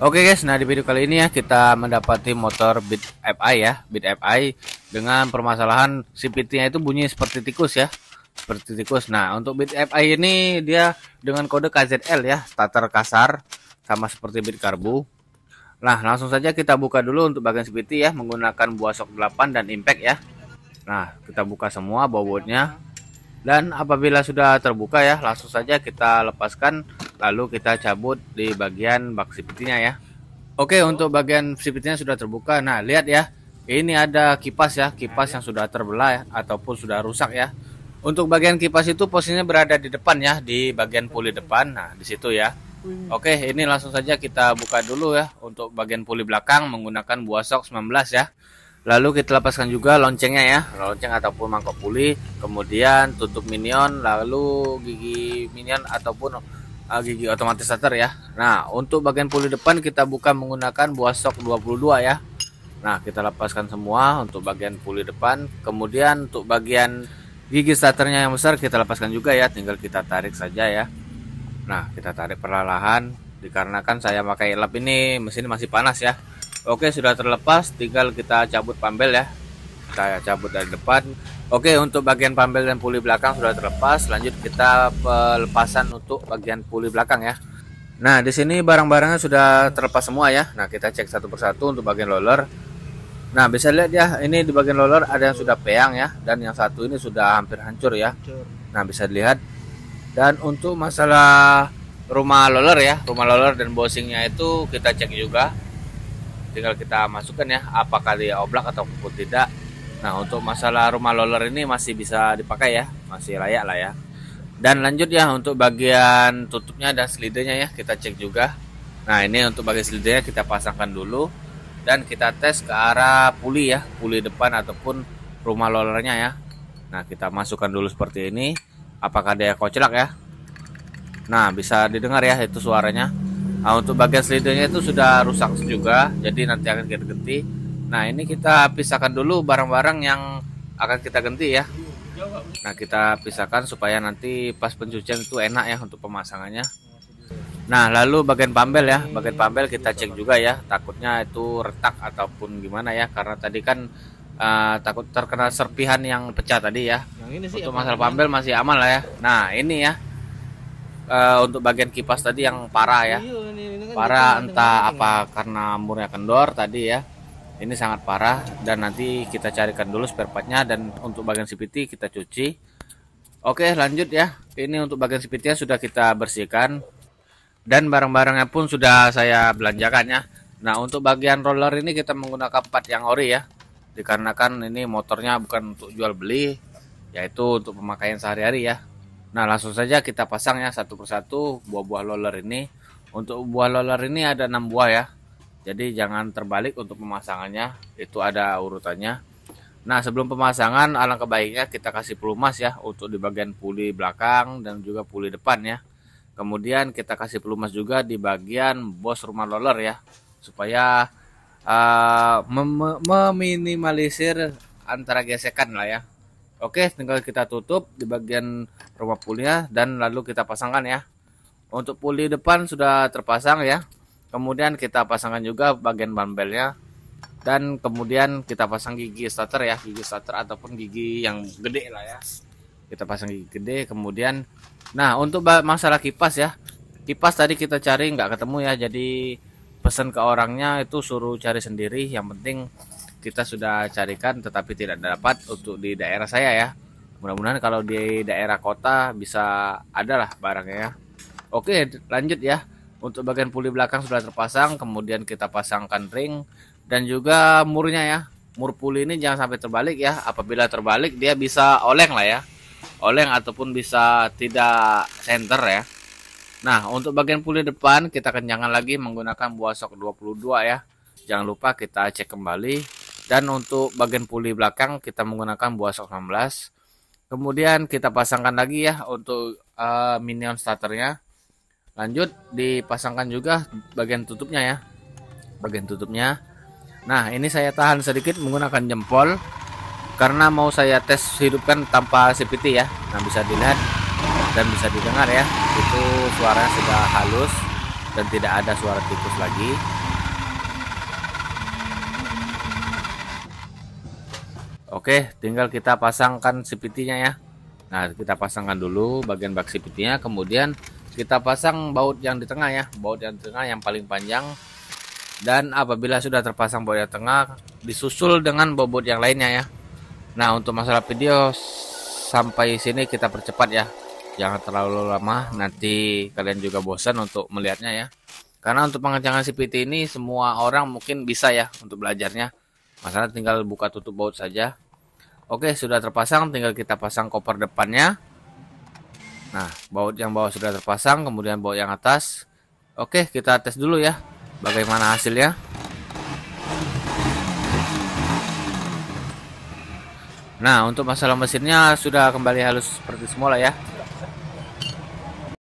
Oke guys, nah di video kali ini ya kita mendapati motor Beat FI ya, Beat FI dengan permasalahan CVT-nya itu bunyi seperti tikus ya, seperti tikus. Nah untuk Beat FI ini dia dengan kode KZL ya, starter kasar sama seperti Beat Karbu. Nah langsung saja kita buka dulu untuk bagian CVT ya, menggunakan buah shock 8 dan impact ya. Nah kita buka semua bobotnya, dan apabila sudah terbuka ya langsung saja kita lepaskan, lalu kita cabut di bagian bak CVT-nya ya. Oke, untuk bagian CVT-nya sudah terbuka. Nah lihat ya, ini ada kipas ya, kipas yang sudah terbelah ya, ataupun sudah rusak ya. Untuk bagian kipas itu posisinya berada di depan ya, di bagian puli depan. Nah di situ ya. Oke, ini langsung saja kita buka dulu ya untuk bagian puli belakang menggunakan buah shock 19 ya. Lalu kita lepaskan juga loncengnya ya, lonceng ataupun mangkok puli, kemudian tutup minion, lalu gigi minion ataupun gigi otomatis starter ya. Nah untuk bagian puli depan kita buka menggunakan buah shock 22 ya. Nah kita lepaskan semua untuk bagian puli depan, kemudian untuk bagian gigi starternya yang besar kita lepaskan juga ya, tinggal kita tarik saja ya. Nah kita tarik perlahan, dikarenakan saya pakai lap ini mesin masih panas ya. Oke, sudah terlepas, tinggal kita cabut pambel ya. Kita cabut dari depan. Oke, untuk bagian pambel dan puli belakang sudah terlepas. Lanjut kita pelepasan untuk bagian puli belakang ya. Nah di sini barang-barangnya sudah terlepas semua ya. Nah kita cek satu persatu untuk bagian roller. Nah bisa lihat ya, ini di bagian roller ada yang sudah peang ya, dan yang satu ini sudah hampir hancur ya. Nah bisa dilihat. Dan untuk masalah rumah roller ya, rumah roller dan bosingnya itu kita cek juga. Tinggal kita masukkan ya, apakah dia oblak ataupun tidak. Nah untuk masalah rumah roller ini masih bisa dipakai ya, masih layak lah ya. Dan lanjut ya untuk bagian tutupnya dan selidenya ya, kita cek juga. Nah ini untuk bagian selidenya kita pasangkan dulu, dan kita tes ke arah puli ya, puli depan ataupun rumah rollernya ya. Nah kita masukkan dulu seperti ini, apakah dia koclak ya. Nah bisa didengar ya itu suaranya. Nah untuk bagian selidenya itu sudah rusak juga, jadi nanti akan kita ganti. Nah ini kita pisahkan dulu barang-barang yang akan kita ganti ya. Nah kita pisahkan supaya nanti pas pencucian itu enak ya untuk pemasangannya. Nah lalu bagian pambel ya, bagian pambel kita cek juga ya, takutnya itu retak ataupun gimana ya, karena tadi kan takut terkena serpihan yang pecah tadi ya. Untuk masalah pambel masih aman lah ya. Nah ini ya, untuk bagian kipas tadi yang parah ya, parah entah apa karena murnya kendor tadi ya, ini sangat parah. Dan nanti kita carikan dulu spare partnya, dan untuk bagian CVT kita cuci. Oke lanjut ya, ini untuk bagian CVT sudah kita bersihkan, dan barang-barangnya pun sudah saya belanjakan ya. Nah untuk bagian roller ini kita menggunakan part yang ori ya, dikarenakan ini motornya bukan untuk jual beli, yaitu untuk pemakaian sehari-hari ya. Nah langsung saja kita pasang ya satu persatu buah-buah roller ini. Untuk buah roller ini ada 6 buah ya, jadi jangan terbalik untuk pemasangannya, itu ada urutannya. Nah sebelum pemasangan alangkah baiknya kita kasih pelumas ya, untuk di bagian puli belakang dan juga puli depan ya. Kemudian kita kasih pelumas juga di bagian bos rumah roller ya, supaya meminimalisir antara gesekan lah ya. Oke, tinggal kita tutup di bagian rumah pulinya, dan lalu kita pasangkan ya. Untuk puli depan sudah terpasang ya, kemudian kita pasangkan juga bagian bambelnya, dan kemudian kita pasang gigi starter ya, gigi starter ataupun gigi yang gede lah ya. Kita pasang gigi gede. Kemudian nah untuk masalah kipas ya, kipas tadi kita cari nggak ketemu ya, jadi pesan ke orangnya itu suruh cari sendiri. Yang penting kita sudah carikan tetapi tidak dapat untuk di daerah saya ya. Mudah-mudahan kalau di daerah kota bisa ada lah barangnya ya. Oke lanjut ya, untuk bagian puli belakang sudah terpasang, kemudian kita pasangkan ring dan juga murnya ya. Mur puli ini jangan sampai terbalik ya, apabila terbalik dia bisa oleng lah ya, oleng ataupun bisa tidak center ya. Nah untuk bagian puli depan kita kencangkan lagi menggunakan buah shock 22 ya, jangan lupa kita cek kembali. Dan untuk bagian puli belakang kita menggunakan buah shock 16. Kemudian kita pasangkan lagi ya untuk minion starternya. Lanjut dipasangkan juga bagian tutupnya ya, bagian tutupnya. Nah ini saya tahan sedikit menggunakan jempol karena mau saya tes hidupkan tanpa CVT ya. Nah bisa dilihat dan bisa didengar ya, itu suaranya sudah halus. dan tidak ada suara tikus lagi. Oke, tinggal kita pasangkan CVT-nya ya. Nah, kita pasangkan dulu bagian bak CVT-nya, kemudian kita pasang baut yang di tengah ya, baut yang di tengah yang paling panjang. Dan apabila sudah terpasang baut yang tengah, disusul dengan bobot yang lainnya ya. Nah, untuk masalah video sampai sini kita percepat ya. Jangan terlalu lama, nanti kalian juga bosan untuk melihatnya ya. Karena untuk pengencangan CVT ini semua orang mungkin bisa ya untuk belajarnya. Masalah tinggal buka tutup baut saja. Oke, sudah terpasang, tinggal kita pasang koper depannya. Nah, baut yang bawah sudah terpasang, kemudian baut yang atas. Oke, kita tes dulu ya bagaimana hasilnya. Nah, untuk masalah mesinnya sudah kembali halus seperti semula ya.